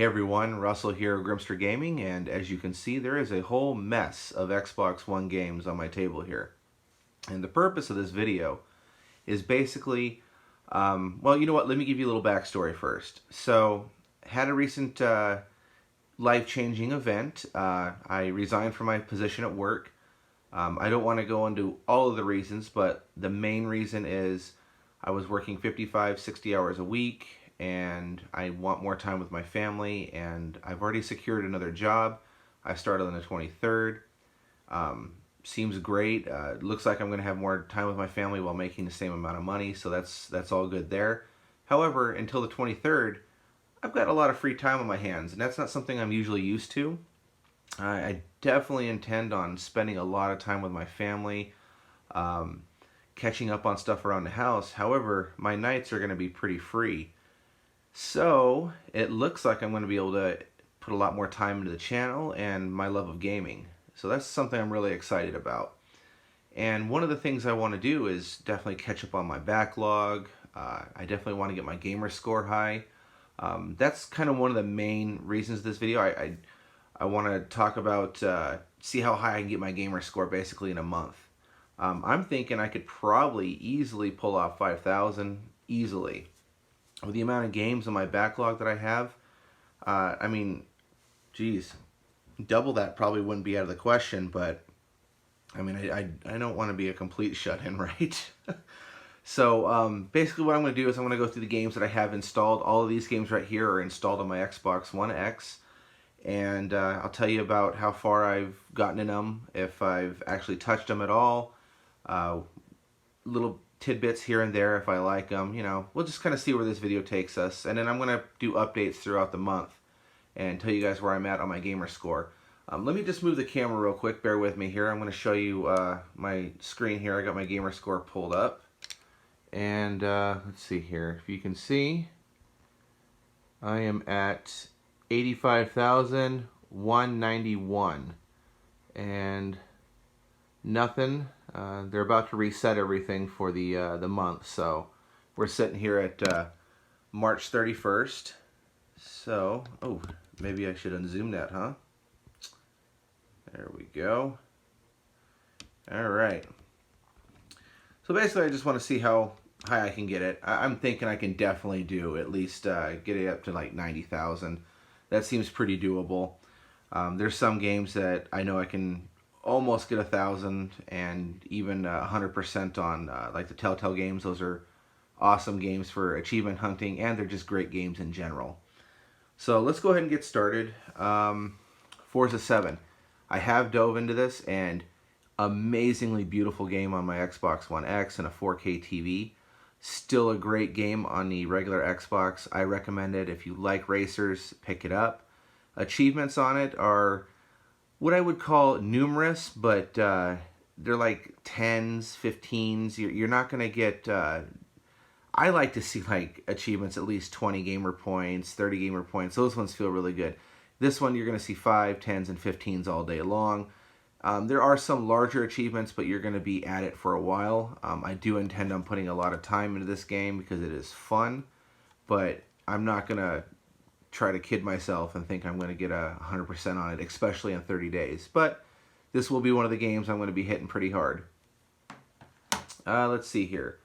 Hey everyone, Russell here, Grimster Gaming, and as you can see, there is a whole mess of Xbox One games on my table here. And the purpose of this video is basically, well, you know what, let me give you a little backstory first. So, had a recent life-changing event. I resigned from my position at work. I don't want to go into all of the reasons, but the main reason is I was working 55, 60 hours a week, and I want more time with my family, and I've already secured another job. I started on the 23rd. Seems great. Looks like I'm going to have more time with my family while making the same amount of money, so that's all good there. However, until the 23rd, I've got a lot of free time on my hands, and that's not something I'm usually used to. I definitely intend on spending a lot of time with my family, catching up on stuff around the house. However, my nights are going to be pretty free. So, it looks like I'm going to be able to put a lot more time into the channel and my love of gaming. So that's something I'm really excited about. And one of the things I want to do is definitely catch up on my backlog. I definitely want to get my gamer score high. That's kind of one of the main reasons of this video. I want to talk about, see how high I can get my gamer score basically in a month. I'm thinking I could probably easily pull off 5,000 easily. With the amount of games on my backlog that I have, I mean, geez, double that probably wouldn't be out of the question, but I mean, I don't want to be a complete shut-in, right? So basically what I'm going to do is I'm going to go through the games that I have installed. All of these games right here are installed on my Xbox One X, and I'll tell you about how far I've gotten in them, if I've actually touched them at all, little tidbits here and there if I like them. You know, we'll just kind of see where this video takes us, and then I'm going to do updates throughout the month and tell you guys where I'm at on my gamer score. Let me just move the camera real quick, bear with me here. I'm going to show you my screen here. I got my gamer score pulled up, and let's see here. If you can see, I am at 85,191 and nothing. They're about to reset everything for the month, so we're sitting here at March 31st. So, oh, maybe I should unzoom that, huh? There we go. All right. So basically, I just want to see how high I can get it. I'm thinking I can definitely do at least get it up to like 90,000. That seems pretty doable. There's some games that I know I can almost get 1,000 and even 100% on, like the Telltale games. Those are awesome games for achievement hunting, and they're just great games in general. So let's go ahead and get started. Forza 7. I have dove into this, and amazingly beautiful game on my Xbox One X and a 4K TV. Still a great game on the regular Xbox. I recommend it. If you like racers, pick it up. Achievements on it are what I would call numerous, but they're like 10s, 15s. You're not going to get... I like to see like achievements at least 20 gamer points, 30 gamer points. Those ones feel really good. This one you're going to see 5, 10s, and 15s all day long. There are some larger achievements, but you're going to be at it for a while. I do intend on putting a lot of time into this game because it is fun, but I'm not going to try to kid myself and think I'm going to get 100% on it, especially in 30 days. But this will be one of the games I'm going to be hitting pretty hard. Let's see here.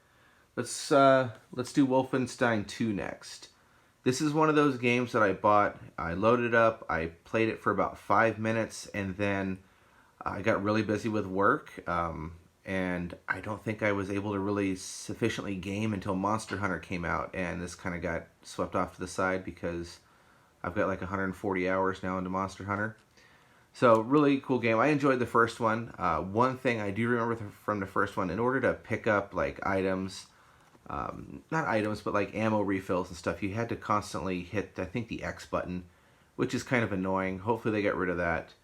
Let's do Wolfenstein 2 next. This is one of those games that I bought. I loaded it up. I played it for about 5 minutes, and then I got really busy with work, and I don't think I was able to really sufficiently game until Monster Hunter came out, and this kind of got swept off to the side because I've got like 140 hours now into Monster Hunter. So, really cool game. I enjoyed the first one. One thing I do remember from the first one, in order to pick up like items, not items, but like ammo refills and stuff, you had to constantly hit, I think, the X button, which is kind of annoying. Hopefully they get rid of that.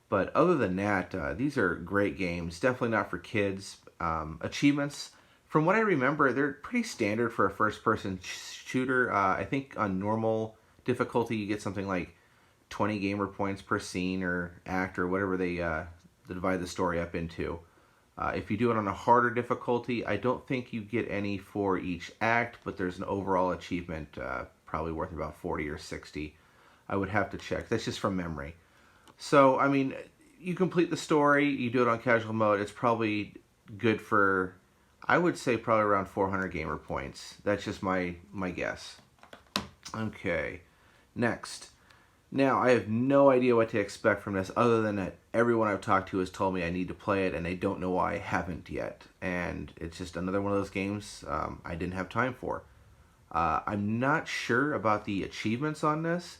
But other than that, these are great games. Definitely not for kids. Achievements, from what I remember, they're pretty standard for a first-person shooter. I think on normal difficulty, you get something like 20 gamer points per scene or act or whatever they divide the story up into. If you do it on a harder difficulty, I don't think you get any for each act, but there's an overall achievement probably worth about 40 or 60. I would have to check. That's just from memory. So, I mean, you complete the story, you do it on casual mode, it's probably good for, I would say probably around 400 gamer points. That's just my guess. Okay, next. Now, I have no idea what to expect from this other than that everyone I've talked to has told me I need to play it and they don't know why I haven't yet. And it's just another one of those games I didn't have time for. I'm not sure about the achievements on this.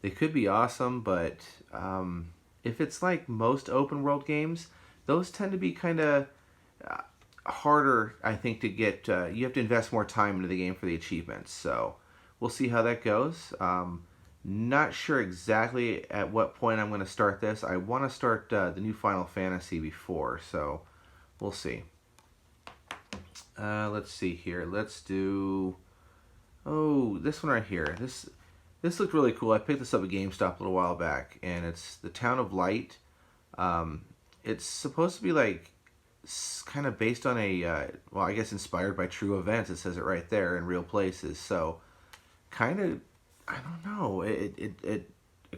They could be awesome, but if it's like most open world games, those tend to be kind of harder, I think, to get. You have to invest more time into the game for the achievements. So we'll see how that goes. Not sure exactly at what point I'm going to start this. I want to start the new Final Fantasy before, so we'll see. Let's see here. Let's do... Oh, this one right here. This looked really cool. I picked this up at GameStop a little while back, and it's the Town of Light. It's supposed to be like kind of based on a, well, I guess inspired by true events. It says it right there, in real places. So, kind of, I don't know. It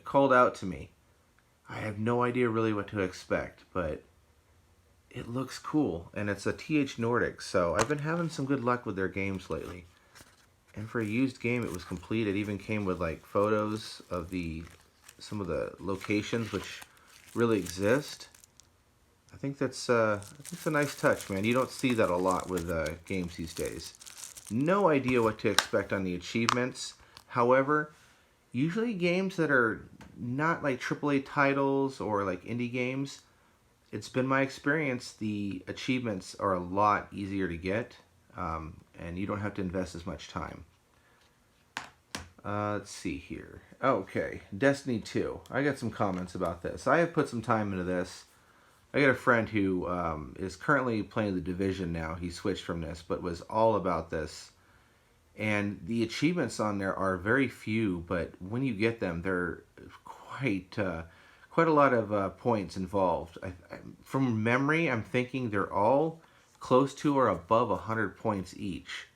called out to me. I have no idea really what to expect, but it looks cool, and it's a TH Nordic. So I've been having some good luck with their games lately. And for a used game, it was complete. It even came with like photos of some of the locations which really exist. I think that's a nice touch, man. You don't see that a lot with games these days. No idea what to expect on the achievements. However, usually games that are not like AAA titles or like indie games, it's been my experience the achievements are a lot easier to get. And you don't have to invest as much time. Let's see here. Okay, Destiny 2. I got some comments about this. I have put some time into this. I got a friend who is currently playing The Division now. He switched from this, but was all about this. And the achievements on there are very few, but when you get them, they're quite a lot of points involved. From memory, I'm thinking they're all close to or above 100 points each.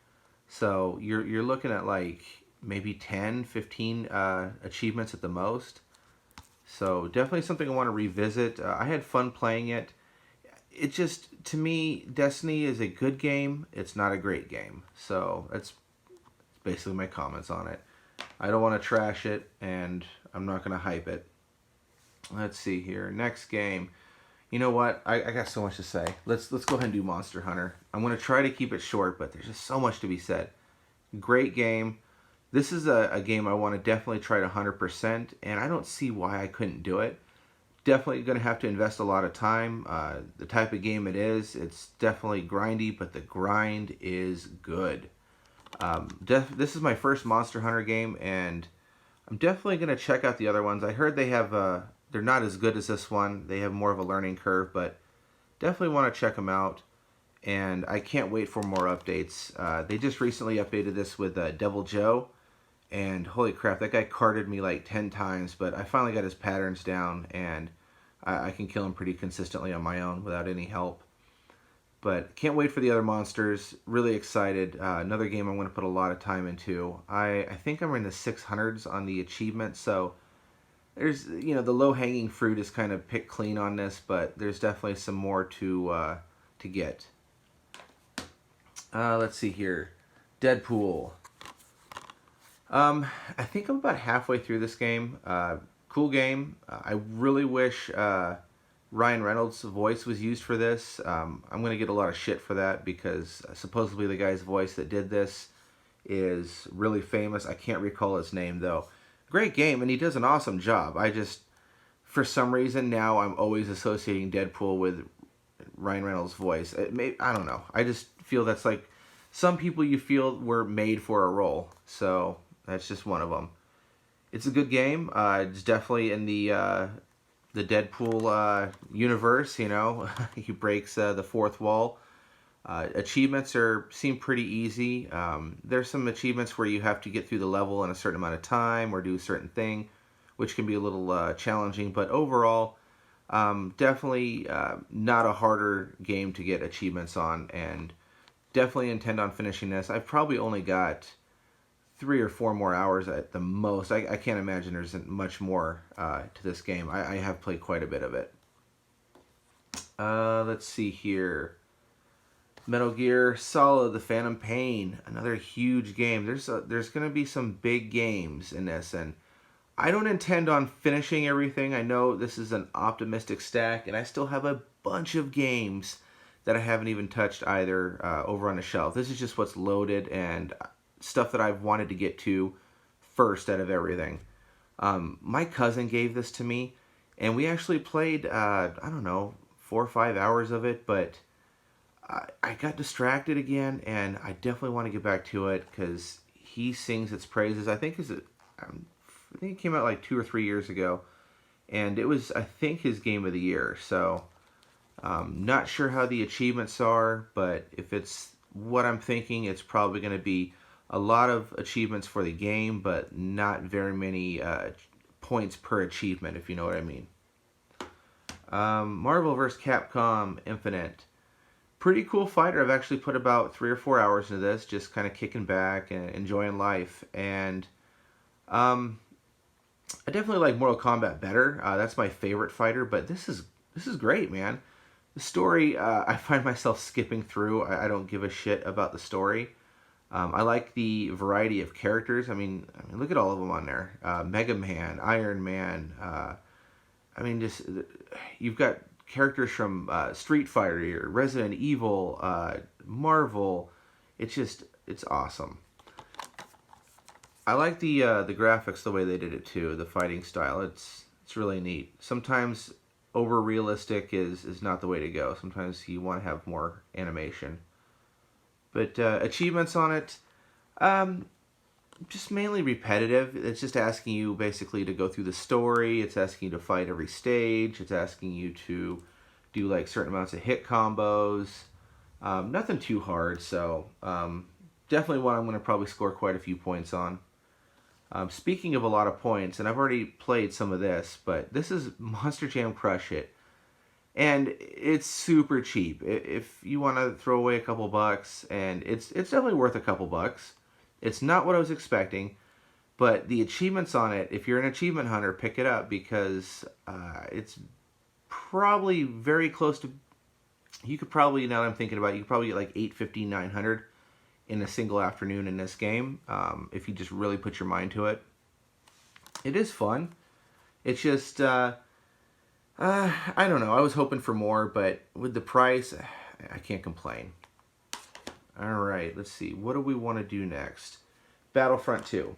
So you're looking at like maybe 10, 15 achievements at the most. So definitely something I want to revisit. I had fun playing it. It just, to me, Destiny is a good game. It's not a great game. So that's basically my comments on it. I don't want to trash it, and I'm not going to hype it. Let's see here. Next game. You know what? I got so much to say. Let's go ahead and do Monster Hunter. I'm going to try to keep it short, but there's just so much to be said. Great game. This is a game I want to definitely try to 100%, and I don't see why I couldn't do it. Definitely going to have to invest a lot of time. The type of game it is, it's definitely grindy, but the grind is good. This is my first Monster Hunter game, and I'm definitely going to check out the other ones. I heard they have... they're not as good as this one. They have more of a learning curve, but definitely want to check them out. And I can't wait for more updates. They just recently updated this with Devil Joe. And holy crap, that guy carded me like 10 times. But I finally got his patterns down. And I can kill him pretty consistently on my own without any help. But can't wait for the other monsters. Really excited. Another game I'm going to put a lot of time into. I think I'm in the 600s on the achievement. So... there's, you know, the low-hanging fruit is kind of picked clean on this, but there's definitely some more to get. Let's see here. Deadpool. I think I'm about halfway through this game. Cool game. I really wish Ryan Reynolds' voice was used for this. I'm going to get a lot of shit for that because supposedly the guy's voice that did this is really famous. I can't recall his name, though. Great game, and he does an awesome job. I just, for some reason, now I'm always associating Deadpool with Ryan Reynolds' voice. I don't know. I just feel that's like some people you feel were made for a role. So that's just one of them. It's a good game. It's definitely in the Deadpool universe. You know, he breaks the fourth wall. Achievements seem pretty easy. There's some achievements where you have to get through the level in a certain amount of time or do a certain thing, which can be a little challenging. But overall, definitely not a harder game to get achievements on, and definitely intend on finishing this. I've probably only got 3 or 4 more hours at the most. I can't imagine there's much more to this game. I have played quite a bit of it. Let's see here. Metal Gear Solid: The Phantom Pain, another huge game. There's going to be some big games in this, and I don't intend on finishing everything. I know this is an optimistic stack, and I still have a bunch of games that I haven't even touched either over on the shelf. This is just what's loaded and stuff that I've wanted to get to first out of everything. My cousin gave this to me, and we actually played, I don't know, 4 or 5 hours of it, but I got distracted again, and I definitely want to get back to it because he sings its praises. I think it came out like 2 or 3 years ago, and it was, I think, his game of the year. So, not sure how the achievements are, but if it's what I'm thinking, it's probably going to be a lot of achievements for the game, but not very many points per achievement, if you know what I mean. Marvel vs. Capcom Infinite. Pretty cool fighter. I've actually put about 3 or 4 hours into this, just kind of kicking back and enjoying life. And I definitely like Mortal Kombat better. That's my favorite fighter, but this is great, man. The story, I find myself skipping through. I don't give a shit about the story. I like the variety of characters. I mean, look at all of them on there. Mega Man, Iron Man. Just you've got characters from Street Fighter, Resident Evil, Marvel. It's awesome. I like the graphics, the way they did it too, the fighting style. It's really neat. Sometimes over realistic is not the way to go. Sometimes you want to have more animation. But achievements on it, just mainly repetitive. It's just asking you basically to go through the story. It's asking you to fight every stage. It's asking you to do like certain amounts of hit combos. Nothing too hard, so definitely one I'm going to probably score quite a few points on. Speaking of a lot of points, and I've already played some of this, but this is Monster Jam Crush It. And it's super cheap. If you want to throw away a couple bucks, and it's definitely worth a couple bucks. It's not what I was expecting, but the achievements on it, if you're an achievement hunter, pick it up because it's probably very close to, you could probably, now that I'm thinking about it, you could probably get like 850, 900 in a single afternoon in this game if you just really put your mind to it. It is fun. It's just, I don't know. I was hoping for more, but with the price, I can't complain. Alright, let's see. What do we want to do next? Battlefront 2.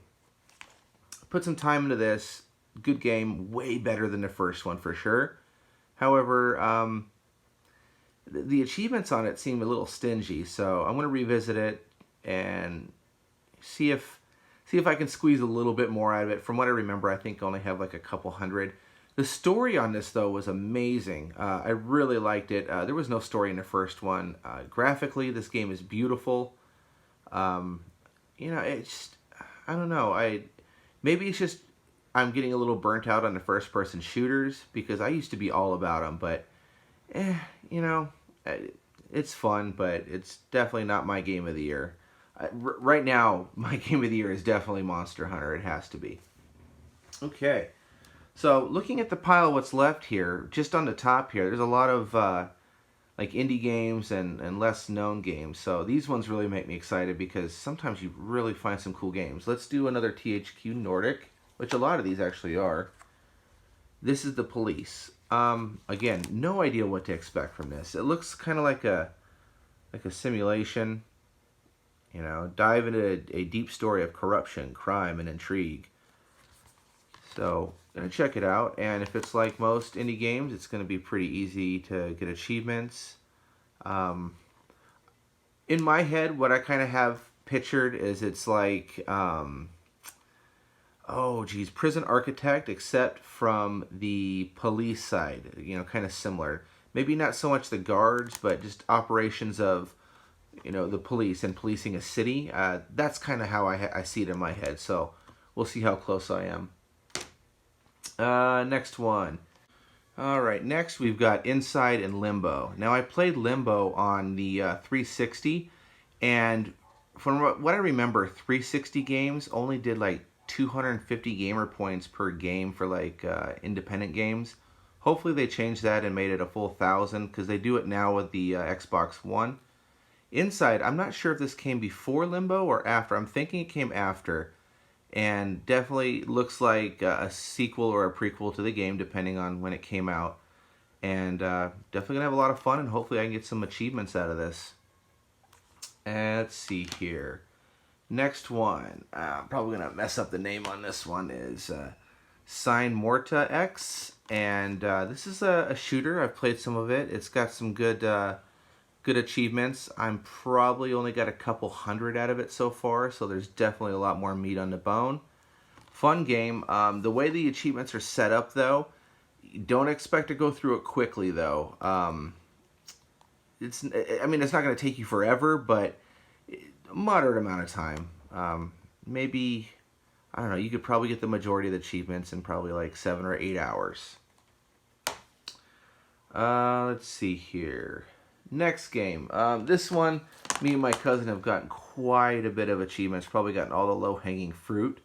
Put some time into this. Good game. Way better than the first one for sure. However, the achievements on it seem a little stingy, so I'm going to revisit it and see if I can squeeze a little bit more out of it. From what I remember, I think I only have like a couple hundred. The story on this, though, was amazing. I really liked it. There was no story in the first one. Graphically, this game is beautiful. It's just, I don't know. Maybe it's just I'm getting a little burnt out on the first-person shooters because I used to be all about them. But, it's fun, but it's definitely not my game of the year. Right now, my game of the year is definitely Monster Hunter. It has to be. Okay. So, looking at the pile of what's left here, just on the top here, there's a lot of like indie games and less known games. So, these ones really make me excited because sometimes you really find some cool games. Let's do another THQ Nordic, which a lot of these actually are. This is The Police. Again, no idea what to expect from this. It looks kind of like a simulation. Dive into a deep story of corruption, crime, and intrigue. So, gonna check it out, and if it's like most indie games, it's gonna be pretty easy to get achievements. In my head, what I kind of have pictured is it's like, Prison Architect, except from the police side, kind of similar. Maybe not so much the guards, but just operations of, the police and policing a city. That's kind of how I see it in my head, so we'll see how close I am. Next one. Alright, next we've got Inside and Limbo. Now, I played Limbo on the 360, and from what I remember, 360 games only did like 250 gamer points per game for like independent games. Hopefully they changed that and made it a full 1,000 because they do it now with the Xbox One. Inside, I'm not sure if this came before Limbo or after. I'm thinking it came after, and definitely looks like a sequel or a prequel to the game, depending on when it came out. And definitely gonna have a lot of fun, and hopefully I can get some achievements out of this. And let's see here. Next one, I'm probably gonna mess up the name on this one, is Sign Morta X, and this is a shooter. I've played some of it. It's got some good achievements. I'm probably only got a couple hundred out of it so far, so there's definitely a lot more meat on the bone. Fun game. The way the achievements are set up, though, don't expect to go through it quickly, though. It's not going to take you forever, but a moderate amount of time. Maybe, I don't know, you could probably get the majority of the achievements in probably like 7 or 8 hours. Let's see here. Next game. This one, me and my cousin have gotten quite a bit of achievements, probably gotten all the low-hanging fruit.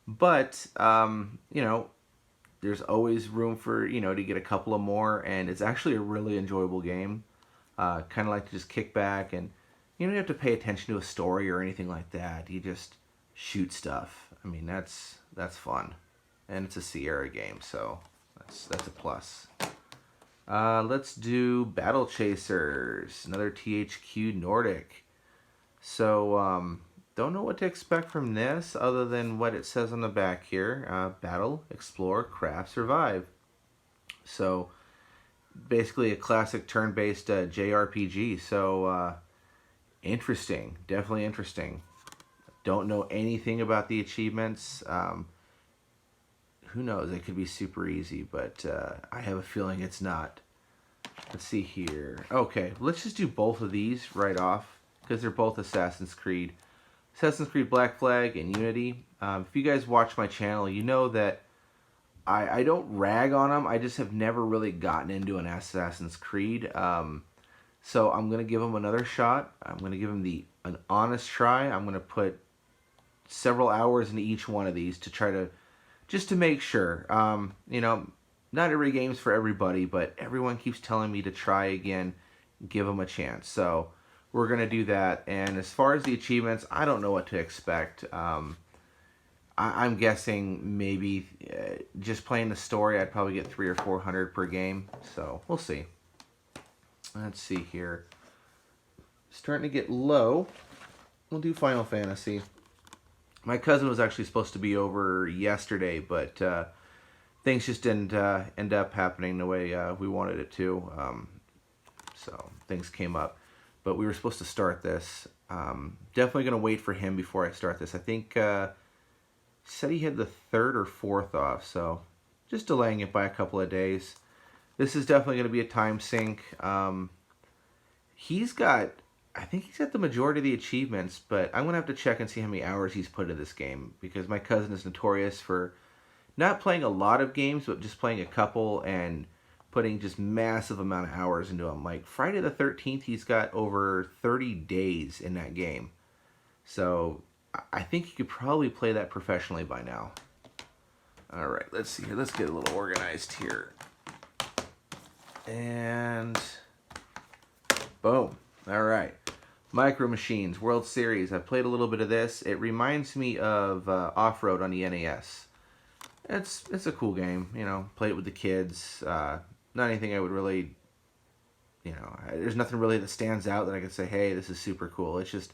But, there's always room for, to get a couple of more, and it's actually a really enjoyable game. Kind of like to just kick back, and you don't have to pay attention to a story or anything like that. You just shoot stuff. I mean, that's fun. And it's a Sierra game, so that's a plus. Let's do Battle Chasers, another THQ Nordic. So, don't know what to expect from this other than what it says on the back here. Battle, Explore, Craft, Survive. So, basically a classic turn-based JRPG. So, interesting. Definitely interesting. Don't know anything about the achievements. Who knows? It could be super easy, but I have a feeling it's not. Let's see here. Okay, let's just do both of these right off because they're both Assassin's Creed. Assassin's Creed Black Flag and Unity. If you guys watch my channel, you know that I don't rag on them. I just have never really gotten into an Assassin's Creed. So I'm going to give them another shot. I'm going to give them an honest try. I'm going to put several hours into each one of these to try to just to make sure. Not every game's for everybody, but everyone keeps telling me to try again, give them a chance. So we're going to do that. And as far as the achievements, I don't know what to expect. I'm guessing maybe just playing the story, I'd probably get 300 or 400 per game. So we'll see. Let's see here. Starting to get low. We'll do Final Fantasy. My cousin was actually supposed to be over yesterday, but things just didn't end up happening the way we wanted it to. So things came up. But we were supposed to start this. Definitely going to wait for him before I start this. I think he said he had the 3rd or 4th off, so just delaying it by a couple of days. This is definitely going to be a time sink. I think he's got the majority of the achievements, but I'm going to have to check and see how many hours he's put into this game, because my cousin is notorious for not playing a lot of games, but just playing a couple and putting just massive amount of hours into them. Like Friday the 13th, he's got over 30 days in that game. So I think he could probably play that professionally by now. All right, let's see here. Let's get a little organized here. And boom. All right. Micro Machines, World Series. I played a little bit of this. It reminds me of Off-Road on the NES. It's a cool game, play it with the kids. Not anything I would really, there's nothing really that stands out that I could say, hey, this is super cool. It's just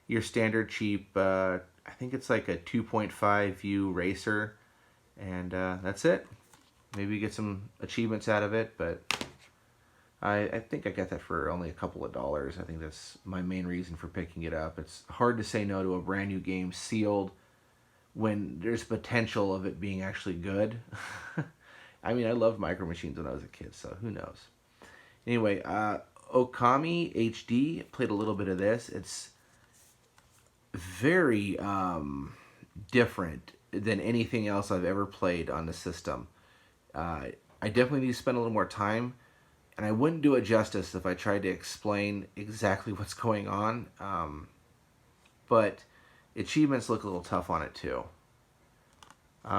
your standard cheap, I think it's like a 2.5 view racer, and that's it. Maybe you get some achievements out of it, but I think I got that for only a couple of dollars. I think that's my main reason for picking it up. It's hard to say no to a brand new game sealed when there's potential of it being actually good. I mean, I loved Micro Machines when I was a kid, so who knows. Anyway, Okami HD, played a little bit of this. It's very different than anything else I've ever played on the system. I definitely need to spend a little more time, and I wouldn't do it justice if I tried to explain exactly what's going on. but achievements look a little tough on it too.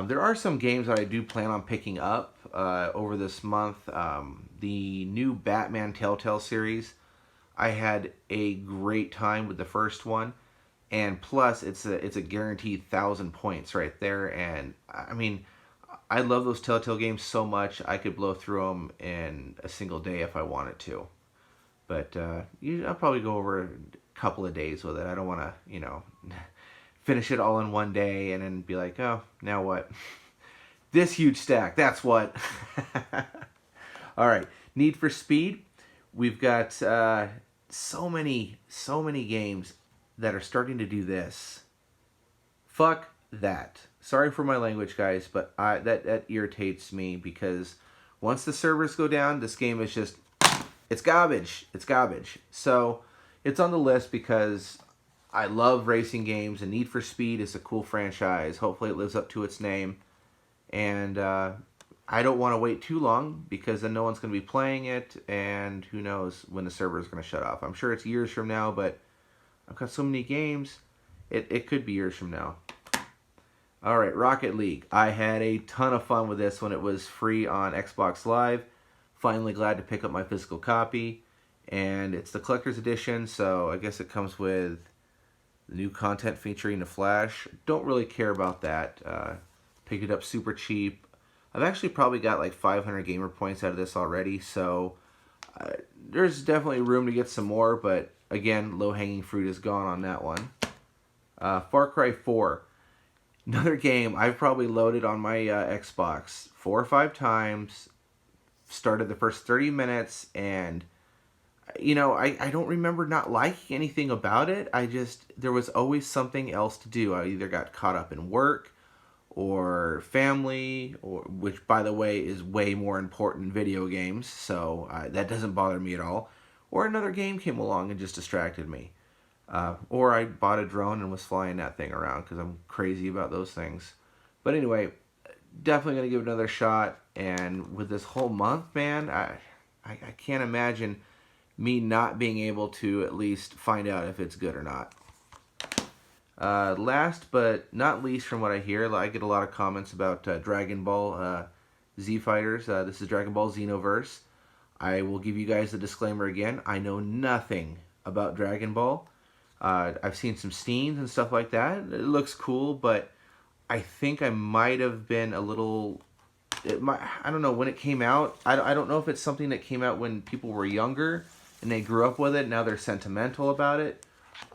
There are some games that I do plan on picking up over this month. The new Batman Telltale series, I had a great time with the first one, and plus it's a guaranteed 1,000 points right there. And I mean, I love those Telltale games so much, I could blow through them in a single day if I wanted to. But I'll probably go over a couple of days with it. I don't want to, finish it all in one day and then be like, oh, now what? This huge stack, that's what. All right, Need for Speed. We've got so many games that are starting to do this. Fuck that. Sorry for my language, guys, but that irritates me, because once the servers go down, this game is just, it's garbage. It's garbage. So it's on the list because I love racing games, and Need for Speed is a cool franchise. Hopefully it lives up to its name. And I don't want to wait too long, because then no one's going to be playing it, and who knows when the server is going to shut off. I'm sure it's years from now, but I've got so many games, it could be years from now. All right, Rocket League. I had a ton of fun with this when it was free on Xbox Live. Finally glad to pick up my physical copy. And it's the collector's edition, so I guess it comes with the new content featuring the Flash. Don't really care about that. Picked it up super cheap. I've actually probably got like 500 gamer points out of this already, so there's definitely room to get some more, but again, low-hanging fruit is gone on that one. Far Cry 4. Another game I've probably loaded on my Xbox 4 or 5 times. Started the first 30 minutes, and I don't remember not liking anything about it. There was always something else to do. I either got caught up in work or family, which, by the way, is way more important in video games, so that doesn't bother me at all. Or another game came along and just distracted me. Or I bought a drone and was flying that thing around, because I'm crazy about those things. But anyway, definitely going to give it another shot. And with this whole month, man, I can't imagine me not being able to at least find out if it's good or not. Last but not least, from what I hear, I get a lot of comments about Dragon Ball Z Fighters. This is Dragon Ball Xenoverse. I will give you guys the disclaimer again. I know nothing about Dragon Ball. I've seen some scenes and stuff like that. It looks cool, but I think I might have been a little... I don't know, when it came out, I don't know if it's something that came out when people were younger and they grew up with it, now they're sentimental about it,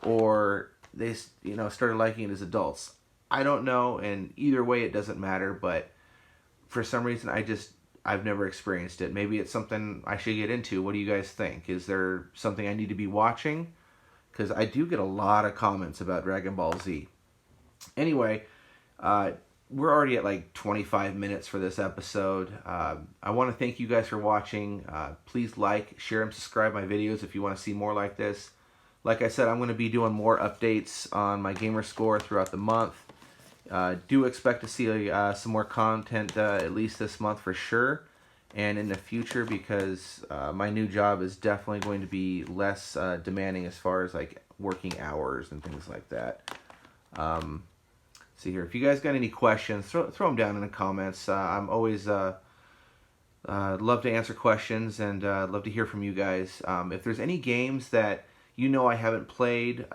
or they started liking it as adults. I don't know, and either way it doesn't matter, but for some reason I've never experienced it. Maybe it's something I should get into. What do you guys think? Is there something I need to be watching? Because I do get a lot of comments about Dragon Ball Z. Anyway, we're already at like 25 minutes for this episode. I want to thank you guys for watching. Please like, share, and subscribe my videos if you want to see more like this. Like I said, I'm going to be doing more updates on my gamer score throughout the month. Do expect to see some more content at least this month for sure, and in the future, because my new job is definitely going to be less demanding as far as like working hours and things like that. See here, if you guys got any questions, throw them down in the comments. I'm always love to answer questions, and love to hear from you guys. If there's any games that I haven't played,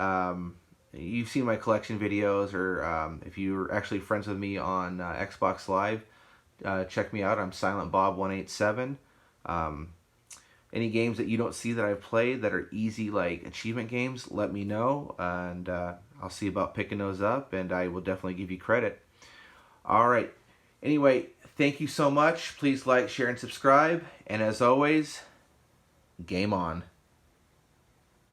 you've seen my collection videos, or if you're actually friends with me on Xbox Live, check me out. I'm SilentBob187. Any games that you don't see that I've played that are easy, like achievement games, let me know, and I'll see about picking those up, and I will definitely give you credit. All right. Anyway, thank you so much. Please like, share, and subscribe. And as always, game on.